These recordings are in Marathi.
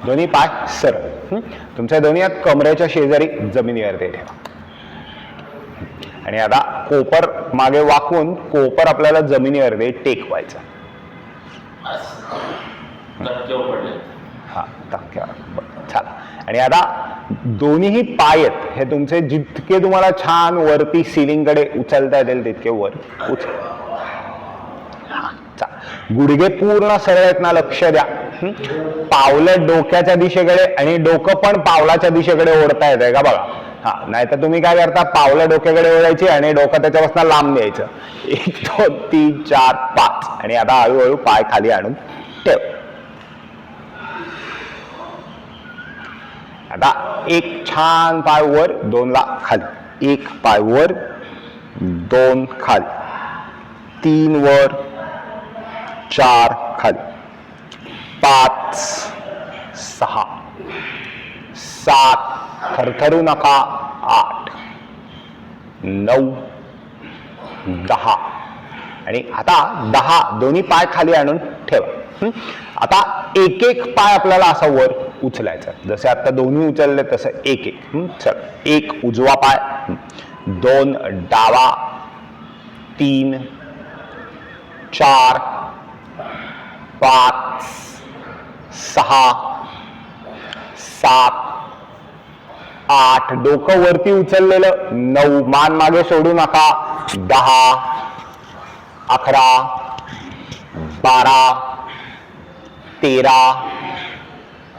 दोन्ही पाय सरळ, तुमच्या दोन्ही हात कमरेच्या शेजारी जमिनीवरती ठेवा. आणि आता कोपर मागे वाकवून कोपर आपल्याला जमिनीवरती टेकवायचा. हा, धक्क्यावर. चला. आणि आता दोन्हीही पाय आहेत हे तुमचे जितके तुम्हाला छान वरती सिलिंगकडे उचलता येतील तितके वर उचल. गुडघे पूर्ण सरळ आहेत ना, लक्ष द्या. पावलं डोक्याच्या दिशेकडे आणि डोकं पण पावलाच्या दिशेकडे ओढता येत का बघा. हा, नाहीतर तुम्ही काय करता, पावलं डोक्याकडे ओढायची आणि डोकं त्याच्यापासून लांब द्यायचं. 1 2 3 4 5. आणि आता हळूहळू पाय खाली आणून ठेव. आता एक छान पाय वर, 2 ला खाली. 1 पाय वर, 2 खाली, 3 वर, 4 खाली, 5 6 7 थरथरू नका, 8 9 10. आणि आता 10 दोन्ही पाय खाली आणून ठेवा. आता एक एक पाय आपल्याला असा वर उचलायचा. जसे आता दोन्ही उचलले तसं एक एक. चल. 1 उजवा पाय, 2 डावा, 3 4 5 6 7 8. डोकं वरती उचललेलं. 9 मान मागे सोडू नका. 10 11 12 13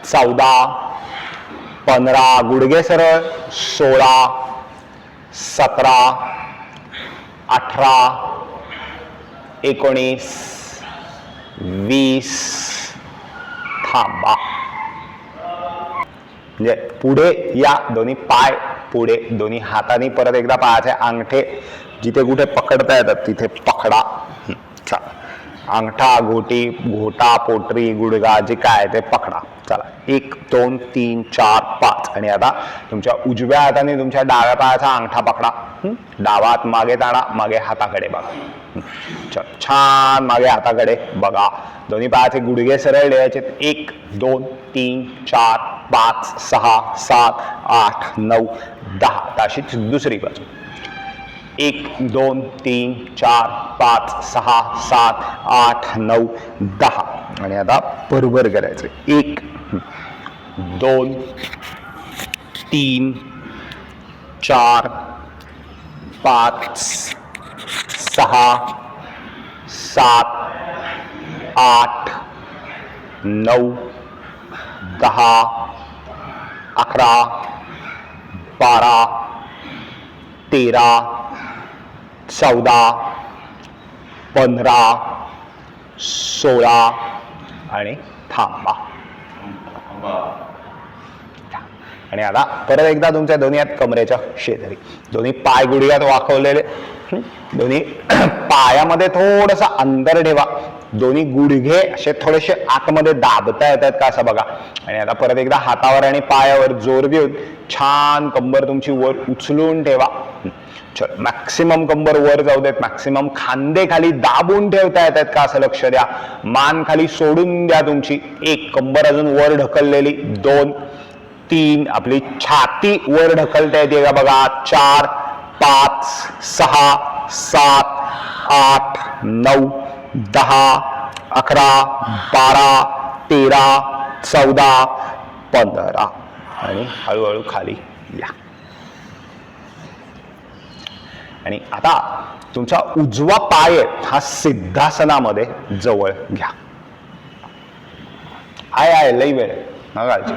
14 15. गुडघे सरळ. 16 17 18 19 20. थांबा. म्हणजे पुढे या, दोन्ही पाय पुढे, दोन्ही हाताने परत एकदा पायाचे अंगठे जिथे कुठे पकडता येतात तिथे पकडा. अंगठा, घोटी, घोटा, पोटरी, गुडगा जे काय ते पकडा. चला. 1 2 3 4 5. आणि आता तुमच्या उजव्या हाताने तुमच्या डाव्या पायाचा अंगठा पकडा. डावा हात मागे ताणा, मागे हाताकडे बघा. छान मागे हाताकडे बघा. दोन्ही पायाचे गुडघे सरळ द्यायचे. 1 2 3 4 5 6 7 8 9 10. तशीच दुसरी बाजू. 1 2 3 4 5 6 7 8 9 10. आणि आता बरोबर करायचं. 1 2 3 4 5 6 7 8 9 10 11 12 13 14 15 16. आणि थांबा. आणि आता परत एकदा तुमच्या दोन्ही हात कमरेच्या शेजारी, दोन्ही पाय गुडघ्यात वाकवलेले. दोन्ही पायामध्ये थोडस अंतर ठेवा. दोन्ही गुडघे असे थोडेसे आतमध्ये दाबता येतात का असं बघा. आणि आता परत एकदा हातावर आणि पायावर जोर देऊन छान कंबर तुमची वर उचलून ठेवा. चल. मॅक्सिमम कंबर वर जाऊ देत. मॅक्सिमम खांदे खाली दाबून ठेवता येतात का असं लक्ष द्या. मान खाली सोडून द्या तुमची. 1 कंबर अजून वर ढकललेली. 2 3 आपली छाती वर ढकलता येते का बघा. 4 5 6 7 8 9 10 11 12 13 14 15. आणि हळूहळू खाली या. आणि आता तुमचा उजवा पाय हा सिद्धासनामध्ये जवळ घ्या. आहे लई वेळ काळजी.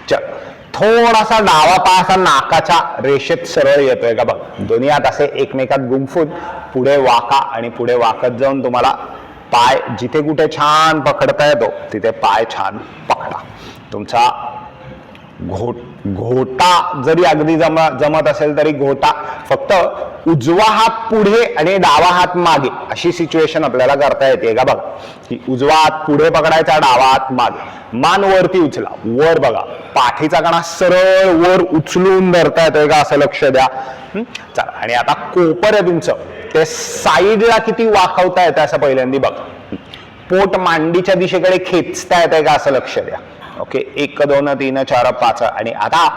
चल. थोडासा डावा पाय असा नाकाच्या रेषेत सरळ येतोय का बघ. दोन्ही हात असे एकमेकात गुंफून पुढे वाका. आणि पुढे वाकत जाऊन तुम्हाला पाय जिथे कुठे छान पकडता येतो तिथे पाय छान पकडा. तुमचा घोटा जरी अगदी जमत असेल तरी घोटा फक्त उजवा हात पुढे आणि डावा हात मागे अशी सिच्युएशन आपल्याला करता येते का बघा. की उजवा हात पुढे पकडायचा, डावा हात मागे. मान वरती उचला. वर बघा. पाठीचा कणा सरळ वर उचलून धरता येतोय का असं लक्ष द्या. चला. आणि आता कोपर आहे तुमचं ते साईडला किती वाकवता येतं असं पहिल्यांदा बघा. पोट मांडीच्या दिशेकडे खेचता येते का असं लक्ष द्या. ओके, 1 2 3 4 5. आणि आता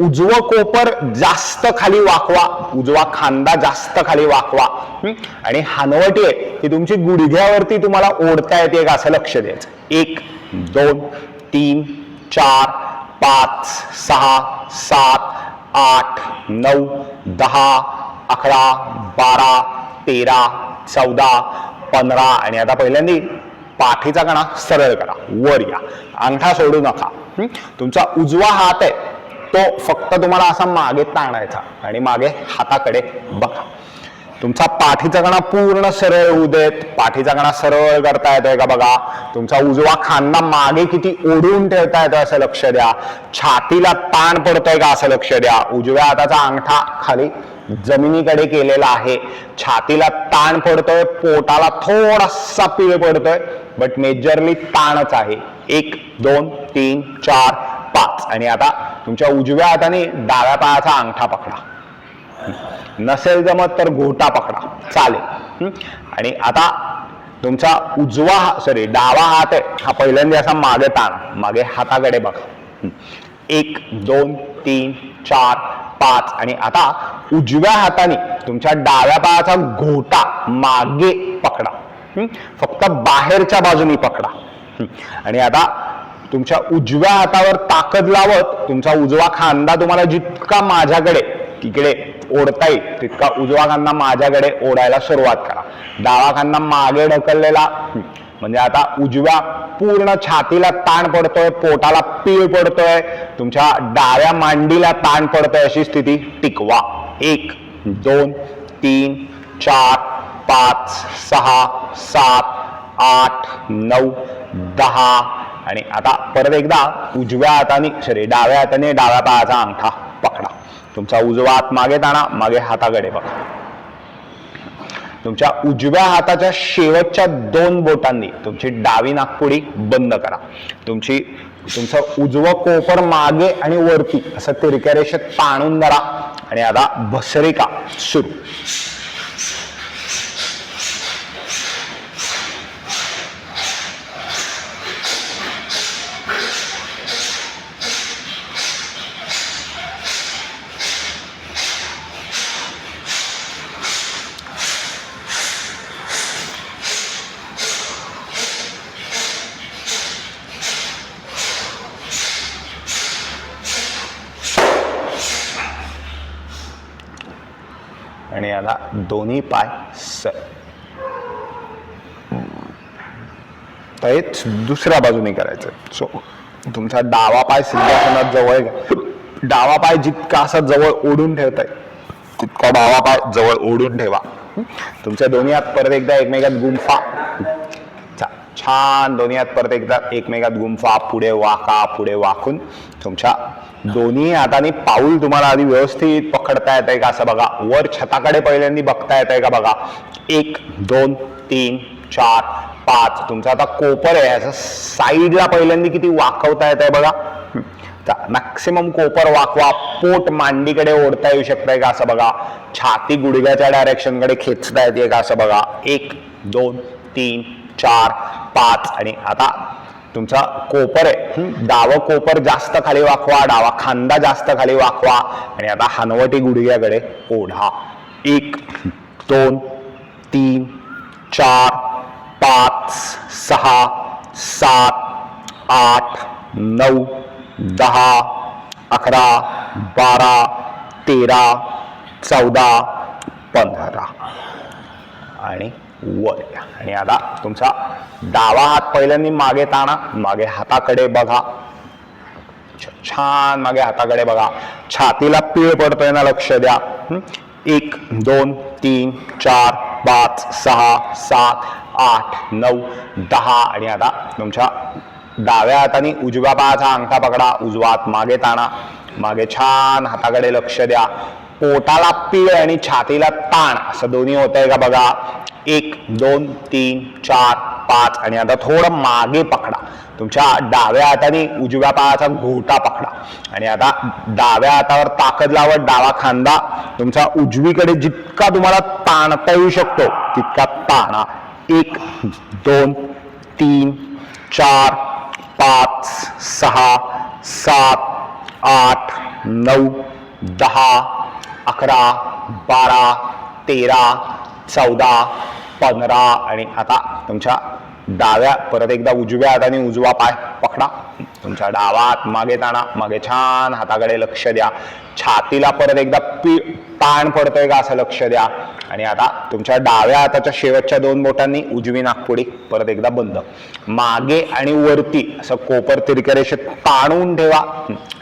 उजवं कोपर जास्त खाली वाकवा, उजवा खांदा जास्त खाली वाकवा आणि हनवटी आहे ती तुमची गुडघ्यावरती तुम्हाला ओढता येते का असं लक्ष द्यायचं. 1 2 3 4 5 6 7 8 9 10 11 12 13 14 15. आणि आता पहिल्यांदा पाठीचा कणा सरळ करा, वर या, अंगठा सोडू नका. तुमचा उजवा हात आहे तो फक्त तुम्हाला असा मागे ताणायचा आणि मागे हाताकडे बघा. तुमचा पाठीचा कणा पूर्ण सरळ होऊ देत, पाठीचा कणा सरळ करता येतोय का बघा. तुमचा उजवा खांदा मागे किती ओढून ठेवता येतोय असं लक्ष द्या. छातीला ताण पडतोय का असं लक्ष द्या. उजव्या हाताचा अंगठा खाली जमिनीकडे केलेला आहे, छातीला ताण पडतोय, पोटाला थोडासा पीळ पडतोय, बट मेजरली ताणच आहे. 1 2 3 4 5. आणि आता तुमच्या उजव्या हाताने डाव्या पायाचा अंगठा पकडा, नसेल जमत तर घोटा पकडा चालेल. आणि आता तुमचा डावा हात आहे हा पहिल्यांदा असा मागे ताणा, मागे हाताकडे बघा. 1 2 3 4 5. आणि आता उजव्या हाताने तुमच्या डाव्या पायाचा घोटा मागे पकडा, फक्त बाहेरच्या बाजूनी पकडा. आणि आता तुमच्या उजव्या हातावर ताकद लावत तुमचा उजवा खांदा तुम्हाला जितका माझ्याकडे तिकडे ओढता येईल तितका उजवा खांदा माझ्याकडे ओढायला सुरुवात करा. डावा खांदा मागे ढकललेला, म्हणजे आता उजव्या पूर्ण छातीला ताण पडतोय, पोटाला पीळ पडतोय, तुमच्या डाव्या मांडीला ताण पडतोय अशी स्थिती टिकवा. 1 2 3 4 5 6 7 8 9 10. आणि आता परत एकदा उजव्या हाताने डाव्या हाताने डाव्या पायाचा अंगठा पकडा. तुमचा उजवा हात मागे ताणा, मागे हाताकडे बघा. तुमच्या उजव्या हाताच्या शेवटच्या 2 बोटांनी तुमची डावी नाकपुडी बंद करा. तुमचं उजवं कोपर मागे आणि वरती असं तिरक्या रेषेत ताणून धरा. आणि आता भस्त्रिका सुरू. आणि आता दोन्ही पाय सर. हेच दुसऱ्या बाजूने करायचं. सो तुमचा डावा पाय सिंहासनात जवळ घ्या. डावा पाय जितका असा जवळ ओढून ठेवताय तितका डावा पाय जवळ ओढून ठेवा. तुमच्या दोन्ही हात परत एकदा एकमेकात गुंफा. छान दोन्ही हात परत एकदा एकमेकात गुंफा. पुढे वाका, पुढे वाकून तुमच्या दोन्ही हाताने पाऊल तुम्हाला आधी व्यवस्थित पकडता येत आहे का असं बघा. वर छताकडे पहिल्यांदा बघता येत आहे का बघा. 1 2 3 4 5. तुमचा आता कोपर आहे असं साईडला पहिल्यांदा किती वाकवता येत आहे बघा. मॅक्सिमम कोपर वाकवा. पोट मांडीकडे ओढता येऊ शकताय का असं बघा. छाती गुडघ्याच्या डायरेक्शन कडे खेचता येते का असं बघा. 1 2 3 4 5. आणि आता तुमचा कोपर आहे डावं कोपर जास्त खाली वाकवा, डावा खांदा जास्त खाली वाकवा. आणि आता हनवटी गुडघ्याकडे ओढा. 1 2 3 4 5 6 7 8 9 10 11 12 13 14 15. आणि वर या. आणि आता तुमचा डावा हात पहिल्यांदा मागे ताणा, मागे हाताकडे बघा. छान मागे हाताकडे बघा. छातीला पीळ पडतोय ना लक्ष द्या. 1 2 3 4 5 6 7 8 9 10. आणि आता तुमच्या डाव्या हाताने उजव्या पायाचा अंगठा पकडा. उजवा हात मागे ताणा, मागे छान हाताकडे लक्ष द्या. पोटाला पीळ आणि छातीला ताण असं दोन्ही होत आहे का बघा. 1 2 3 4 5. आणि आता थोडं मागे पकडा. तुमच्या डाव्या हाताने उजव्या पायाचा घोटा पकडा. आणि आता डाव्या हातावर ताकद लावत डावा खांदा तुमचा उजवीकडे जितका तुम्हाला ताणता येऊ शकतो तितका ताणा. 1 2 3 4 5 6 7 8 9 10 11 12 13 14 15 आणि आता तुमच्या डाव्या परत एकदा उजव्या हाताने उजवा पाय पकडा, तुमच्या डावा हात मागे ताणा, मागे छान हाताकडे लक्ष द्या, छातीला परत एकदा ताण पडतोय का असं लक्ष द्या आणि आता तुमच्या डाव्या हाताच्या शेवटच्या 2 बोटांनी उजवी नाकपुडी परत एकदा बंद, मागे आणि वरती असं कोपर तिरक्या रेषेत ताणून ठेवा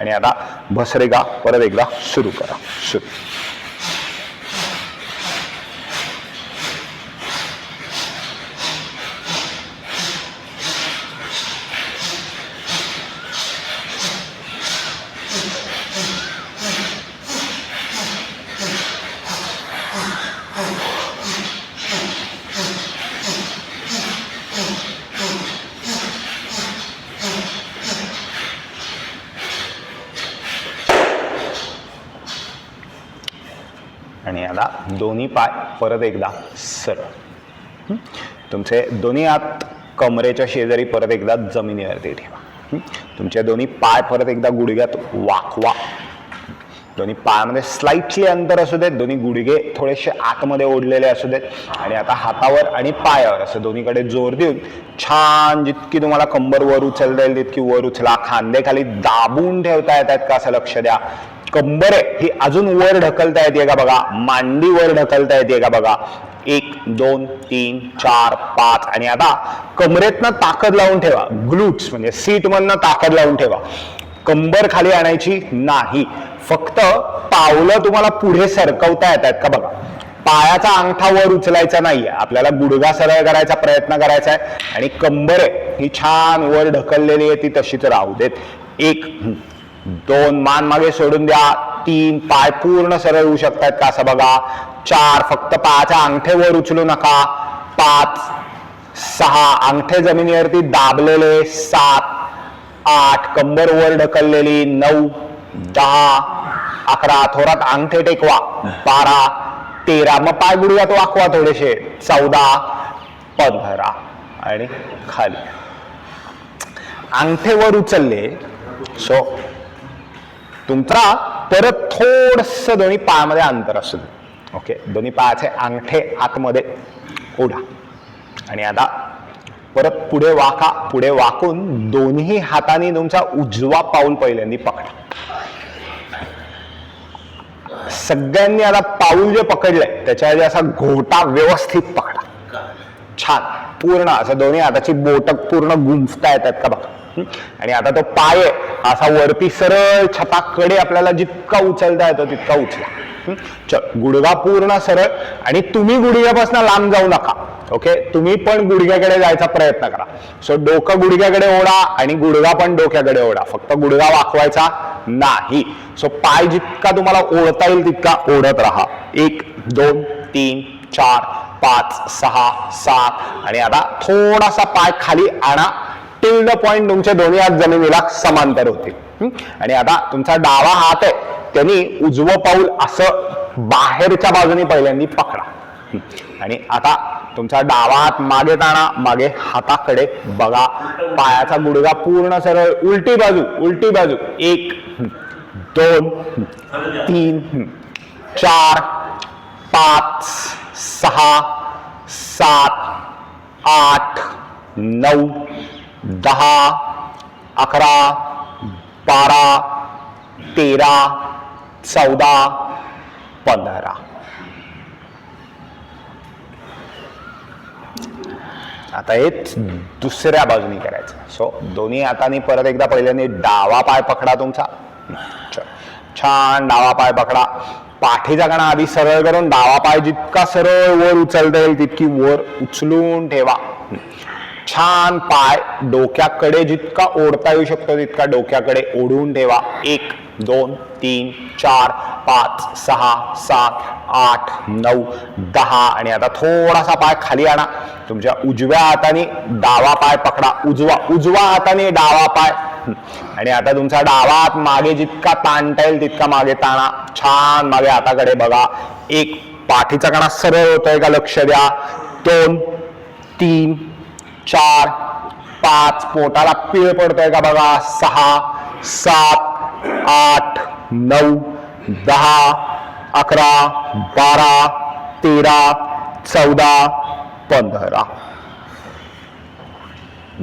आणि आता भस्त्रिका परत एकदा सुरू करा. सुरू. आणि आता दोन्ही पाय परत एकदा सरळ, तुमचे दोन्ही हात कमरेच्या शेजारी परत एकदा जमिनीवरती ठेवा, तुमचे दोन्ही पाय परत एकदा गुडघ्यात वाकवा, दोन्ही पायामध्ये स्लाइटली अंतर असू देत, दोन्ही गुडघे थोडेसे आतमध्ये ओढलेले असू देत आणि आता हातावर आणि पायावर असं दोन्हीकडे जोर देऊन छान जितकी तुम्हाला कंबर वर उचलता येईल तितकी वर उचला, खांदे खाली दाबून ठेवता येत आहेत का असं लक्ष द्या, कंबर आहे ही अजून वर ढकलता येते का बघा, मांडी वर ढकलता येते का बघा, 1 2 3 4 5 आणि आता कमरेतनं ताकद लावून ठेवा, ग्लूट्स म्हणजे सीट मधनं ताकद लावून ठेवा, कंबर खाली आणायची नाही, फक्त पावलं तुम्हाला पुढे सरकवता येत आहेत का बघा, पायाचा अंगठा वर उचलायचा नाहीये, आपल्याला गुडघा सरळ करायचा प्रयत्न करायचा आहे आणि कंबर आहे ही छान वर ढकललेली आहे ती तशीच राहू देत, 1 2 मान मागे सोडून द्या, 3 पाय पूर्ण सरळ होऊ शकतात का असं बघा, 4 फक्त पायाच्या अंगठे वर उचलू नका, 5 6 अंगठे जमिनीवरती दाबलेले, 7 8 कंबर वर ढकललेली, 9 10 11 थोरात अंगठे टेकवा, 12 13 मग पाय गुडघ्यात वाकवा थोडेसे, 14 15 आणि खाली, अंगठे वर उचलले. सो तुमचा परत थोडस दोन्ही पायामध्ये अंतर असू दे, ओके, दोन्ही पायाचे अंगठे आतमध्ये ओढा आणि आता परत पुढे वाका, पुढे वाकून दोन्ही हातांनी तुमचा उजवा पाऊल पहिल्यांदा पकडा, सगळ्यांनी आता पाऊल जे पकडलंय त्याच्या असा घोटा व्यवस्थित पकडा, छान पूर्ण असं दोन्ही हाताची बोट पूर्ण गुंफता येतात का बघा आणि आता तो पाय असा वरती सरळ छताकडे आपल्याला जितका उचलता येतो तितका उचला, चल गुडघा पूर्ण सरळ आणि तुम्ही गुडघ्यापासून लांब जाऊ नका, ओके, तुम्ही पण गुडघ्याकडे जायचा प्रयत्न करा, सो डोकं गुडघ्याकडे ओढा आणि गुडघा पण डोक्याकडे ओढा, फक्त गुडघा वाकवायचा नाही, सो पाय जितका तुम्हाला ओढता येईल तितका ओढत राहा, 1 2 3 4 5 6 7 आणि आता थोडासा पाय खाली आणा, टिल द पॉइंट तुमचे दोन्ही हात जमिनीला समांतर होतील आणि आता तुमचा डावा हात आहे त्यांनी उजवं पाऊल असं बाहेरच्या बाजूने पहिल्यांदा पकडा आणि आता तुमचा डावा हात मागे ताणा, मागे हाताकडे बघा, पायाचा गुडघा पूर्ण सरळ, उलटी बाजू 1 2 3 4 5 6 7 8 9 10 11 12 13 14 15 आता हेच दुसऱ्या बाजूने करायचं, सो दोन्ही हातांनी परत एकदा पहिल्याने डावा पाय पकडा तुमचा, छान डावा पाय पकडा, पाठीचा कणा आधी सरळ करून डावा पाय जितका सरळ वर उचलता येईल तितकी वर उचलून ठेवा, छान पाय डोक्याकडे जितका ओढता येऊ शकतो तितका डोक्याकडे ओढून ठेवा, 1 2 3 4 5 6 7 8 9 10 आणि आता थोडासा पाय खाली आणा, तुमच्या उजव्या हाताने डावा पाय पकडा, उजवा हाताने डावा पाय आणि आता तुमचा डावा हात मागे जितका ताणता येईल तितका मागे ताणा, छान मागे हाताकडे बघा, 1 पाठीचा कणा सरळ होतोय का लक्ष द्या, 2 3 4 5, पोटाला पीळ पडतोय का बघा, 6, 7, 8, 9, 10, 11, 12, 13, 14, 15.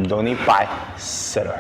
दोन्ही पाय सरळ.